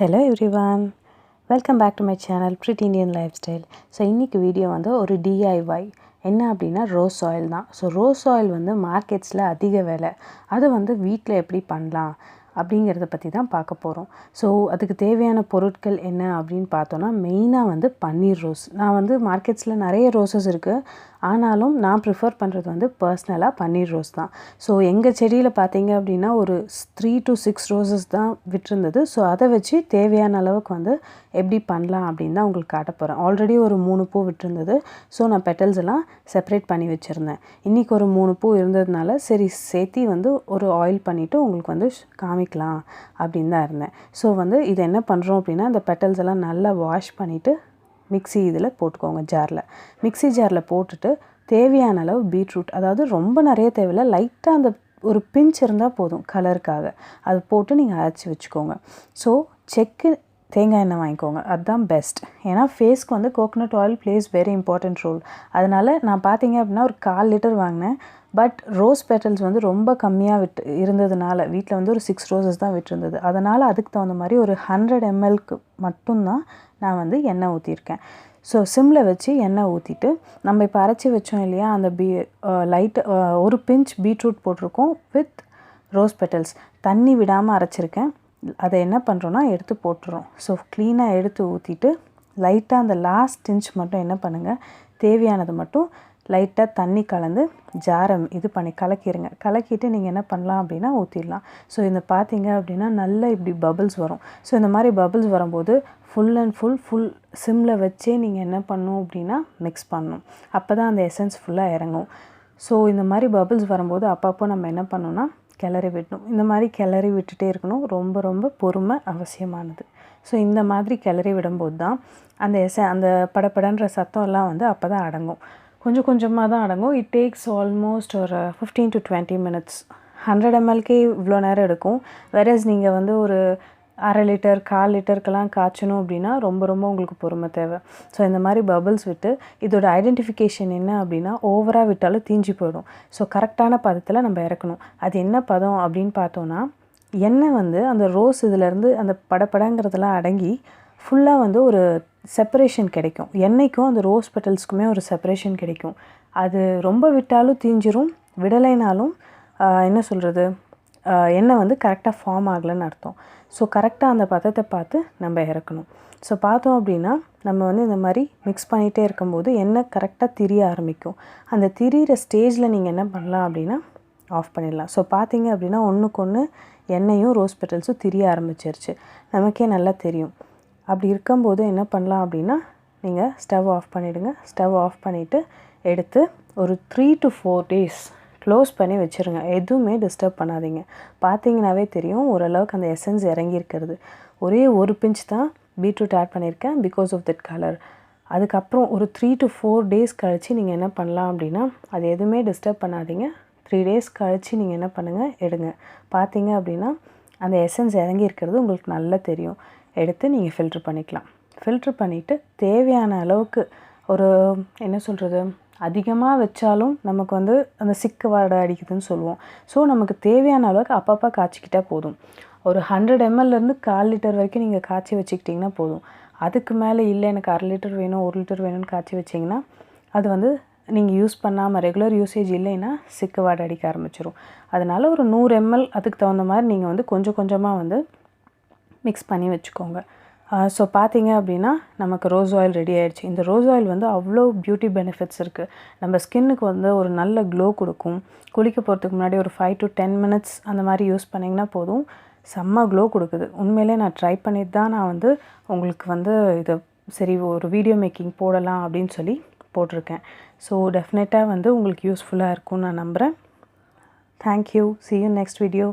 Hello everyone, welcome back to my channel Pretty Indian Lifestyle. So இன்னைக்கு video வந்து ஒரு DIY என்ன அப்படின்னா ரோஸ் ஆயில் தான். ஸோ ரோஸ் ஆயில் வந்து மார்க்கெட்ஸில் அதிக விலை, அது வந்து வீட்டில் எப்படி பண்ணலாம் அப்படிங்கிறத பற்றி தான் பார்க்க போகிறோம். ஸோ அதுக்கு தேவையான பொருட்கள் என்ன அப்படின்னு பார்த்தோன்னா மெயினாக வந்து பன்னீர் ரோஸ். நான் வந்து மார்க்கெட்ஸில் நிறைய ரோஸஸ் இருக்குது, ஆனாலும் நான் ப்ரிஃபர் பண்ணுறது வந்து பர்சனலாக பன்னீர் ரோஸ் தான். ஸோ எங்கள் செடியில் பார்த்தீங்க அப்படின்னா ஒரு 3 to 6 ரோஸஸ் தான் விட்டிருந்தது. ஸோ அதை வச்சு தேவையான அளவுக்கு வந்து எப்படி பண்ணலாம் அப்படின்னு தான் உங்களுக்கு காட்ட போகிறேன். ஆல்ரெடி ஒரு 3 பூ விட்டிருந்தது. ஸோ நான் பெட்டல்ஸ் எல்லாம் செப்பரேட் பண்ணி வச்சுருந்தேன். இன்றைக்கி ஒரு 3 பூ இருந்ததுனால சரி சேர்த்தி வந்து ஒரு ஆயில் பண்ணிவிட்டு உங்களுக்கு வந்து காமிக்கலாம் அப்படின்னு தான் இருந்தேன். ஸோ வந்து இது என்ன பண்ணுறோம் அப்படின்னா இந்த பெட்டல்ஸ் எல்லாம் நல்லா வாஷ் பண்ணிவிட்டு மிக்ஸி இதில் போட்டுக்கோங்க, ஜாரில். மிக்ஸி ஜாரில் போட்டுட்டு தேவையான அளவு பீட்ரூட், அதாவது ரொம்ப நிறைய தேவையில்லை, லைட்டாக அந்த ஒரு பிஞ்ச் இருந்தால் போதும் கலருக்காக, அது போட்டு நீங்கள் அரைச்சி வச்சுக்கோங்க. ஸோ செக்கு தேங்காய் எண்ணெய் வாங்கிக்கோங்க, அதுதான் பெஸ்ட். ஏன்னா ஃபேஸ்க்கு வந்து coconut oil plays very important role. அதனால் நான் பார்த்தீங்க அப்படின்னா ஒரு 1/4 லிட்டர் வாங்கினேன். பட் ரோஸ் பெட்டல்ஸ் வந்து ரொம்ப கம்மியாக இருந்ததுனால வீட்டில் வந்து ஒரு 6 ரோஸஸ் தான் விட்டுருந்தது. அதனால் அதுக்கு தகுந்த மாதிரி ஒரு 100 mlக்கு மட்டும்தான் நான் வந்து எண்ணெய் ஊற்றிருக்கேன். ஸோ சிம்மில் வச்சு எண்ணெய் ஊற்றிட்டு நம்ம இப்போ அரைச்சி வச்சோம் இல்லையா, அந்த லைட் ஒரு பிஞ்ச் பீட்ரூட் போட்டிருக்கோம் வித் ரோஸ் பெட்டல்ஸ். தண்ணி விடாமல் அரைச்சிருக்கேன். அதை என்ன பண்ணுறோன்னா எடுத்து போட்டுறோம். ஸோ க்ளீனாக எடுத்து ஊற்றிட்டு லைட்டாக அந்த லாஸ்ட் இன்ச் மட்டும் என்ன பண்ணுங்கள், தேவையானது மட்டும் லைட்டாக தண்ணி கலந்து ஜாரம் இது பண்ணி கலக்கிடுங்க. கலக்கிட்டு நீங்கள் என்ன பண்ணலாம் அப்படின்னா ஊற்றிடலாம். ஸோ இந்த பார்த்தீங்க அப்படின்னா நல்லா இப்படி பபிள்ஸ் வரும். ஸோ இந்த மாதிரி பபிள்ஸ் வரும்போது ஃபுல் சிம்மில் வச்சே நீங்கள் என்ன பண்ணணும் அப்படின்னா மிக்ஸ் பண்ணணும். அப்போ தான் அந்த எசன்ஸ் ஃபுல்லாக இறங்கும். ஸோ இந்த மாதிரி பபிள்ஸ் வரும்போது அப்பப்போ நம்ம என்ன பண்ணணும்னா கிளறி விடணும். இந்த மாதிரி கிளறி விட்டுட்டே இருக்கணும். ரொம்ப ரொம்ப பொறுமை அவசியமானது. ஸோ இந்த மாதிரி கிளறி விடும்போது தான் அந்த படப்படன்ற சத்தம் எல்லாம் வந்து அப்போ தான் அடங்கும். கொஞ்சம் கொஞ்சமாக தான் அடங்கும். இட் டேக்ஸ் ஆல்மோஸ்ட் ஒரு 15 to 20 minutes. 100 mlக்கே இவ்வளோ நேரம் எடுக்கும். வேறஸ் நீங்கள் வந்து ஒரு 1/2 லிட்டர் 1/4 லிட்டருக்கெல்லாம் காய்ச்சணும் அப்படின்னா ரொம்ப ரொம்ப உங்களுக்கு பொறுமை தேவை. ஸோ இந்த மாதிரி பபிள்ஸ் விட்டு இதோட ஐடென்டிஃபிகேஷன் என்ன அப்படின்னா ஓவராக விட்டாலும் தீஞ்சு போயிடும். ஸோ கரெக்டான பதத்தில் நம்ம இறக்கணும். அது என்ன பதம் அப்படின்னு பார்த்தோன்னா எண்ணெய் வந்து அந்த ரோஸ் இதிலேருந்து அந்த படப்படங்கிறதெல்லாம் அடங்கி ஃபுல்லாக வந்து ஒரு செப்பரேஷன் கிடைக்கும். எண்ணெய்க்கும் அந்த ரோஸ் பெட்டல்ஸ்க்குமே ஒரு செப்பரேஷன் கிடைக்கும். அது ரொம்ப விட்டாலும் தீஞ்சிரும், விடலைனாலும் என்ன சொல்கிறது, எண்ணெய் வந்து கரெக்டாக ஃபார்ம் ஆகலைன்னு அர்த்தம். ஸோ கரெக்டாக அந்த பதத்தை பார்த்து நம்ம இறக்கணும். ஸோ பார்த்தோம் அப்படின்னா நம்ம வந்து இந்த மாதிரி மிக்ஸ் பண்ணிகிட்டே இருக்கும்போது எண்ணெய் கரெக்டாக திரிய ஆரம்பிக்கும். அந்த திரிகிற ஸ்டேஜில் நீங்கள் என்ன பண்ணலாம் அப்படின்னா ஆஃப் பண்ணிடலாம். ஸோ பார்த்தீங்க அப்படின்னா ஒன்றுக்கு ஒன்று எண்ணெயும் ரோஸ் பெட்டல்ஸும் திரிய ஆரம்பிச்சிருச்சு, நமக்கே நல்லா தெரியும். அப்படி இருக்கும்போது என்ன பண்ணலாம் அப்படின்னா நீங்கள் ஸ்டவ் ஆஃப் பண்ணிவிடுங்க. ஸ்டவ் ஆஃப் பண்ணிவிட்டு எடுத்து ஒரு 3 to 4 days க்ளோஸ் பண்ணி வச்சுருங்க. எதுவுமே டிஸ்டர்ப் பண்ணாதீங்க. பார்த்தீங்கன்னாவே தெரியும் ஓரளவுக்கு அந்த எசன்ஸ் இறங்கியிருக்கிறது. ஒரே ஒரு பிஞ்ச் தான் பீட்ரூட் ஆட் பண்ணியிருக்கேன் பிகாஸ் ஆஃப் தட் கலர். அதுக்கப்புறம் ஒரு 3 to 4 days கழித்து நீங்கள் என்ன பண்ணலாம் அப்படின்னா அது எதுவுமே டிஸ்டர்ப் பண்ணாதீங்க. 3 days கழித்து நீங்கள் என்ன பண்ணுங்கள், எடுங்க. பார்த்தீங்க அப்படின்னா அந்த எசன்ஸ் இறங்கியிருக்கிறது உங்களுக்கு நல்லா தெரியும். எடுத்து நீங்கள் ஃபில்ட்ரு பண்ணிக்கலாம். ஃபில்ட்ரு பண்ணிவிட்டு தேவையான அளவுக்கு ஒரு என்ன சொல்கிறது, அதிகமாக வச்சாலும் நமக்கு வந்து அந்த சிக்கு வாடை அடிக்குதுன்னு சொல்லுவோம். ஸோ நமக்கு தேவையான அளவுக்கு அப்பப்போ காய்ச்சிக்கிட்டால் போதும். ஒரு 100 mlலேருந்து 1/4 லிட்டர் வரைக்கும் நீங்கள் காய்ச்சி வச்சுக்கிட்டிங்கன்னா போதும். அதுக்கு மேலே இல்லை எனக்கு 1/2 லிட்டர் வேணும் 1 லிட்டர் வேணும்னு காய்ச்சி வச்சிங்கன்னா அது வந்து நீங்கள் யூஸ் பண்ணாமல் ரெகுலர் யூசேஜ் இல்லைன்னா சிக்கு வாடை அடிக்க ஆரம்பிச்சிடும். அதனால் ஒரு 100 ml அதுக்கு தகுந்த மாதிரி நீங்கள் வந்து கொஞ்சம் கொஞ்சமாக வந்து மிக்ஸ் பண்ணி வச்சுக்கோங்க. ஸோ பார்த்தீங்க அப்படின்னா நமக்கு ரோஸ் ஆயில் ரெடி ஆகிடுச்சு. இந்த ரோஸ் ஆயில் வந்து அவ்வளோ பியூட்டி பெனிஃபிட்ஸ் இருக்குது. நம்ம ஸ்கின்னுக்கு வந்து ஒரு நல்ல க்ளோ கொடுக்கும். குளிக்க போகிறதுக்கு முன்னாடி ஒரு 5 to 10 minutes அந்த மாதிரி யூஸ் பண்ணிங்கன்னா போதும், செம்ம க்ளோ கொடுக்குது. உண்மையிலே நான் ட்ரை பண்ணிட்டு தான் நான் வந்து உங்களுக்கு வந்து இதை சரி ஒரு வீடியோ மேக்கிங் போடலாம் அப்படின்னு சொல்லி போட்டிருக்கேன். ஸோ டெஃபினட்டாக வந்து உங்களுக்கு யூஸ்ஃபுல்லாக இருக்கும்னு நான் நம்புகிறேன். Thank you. See you next video.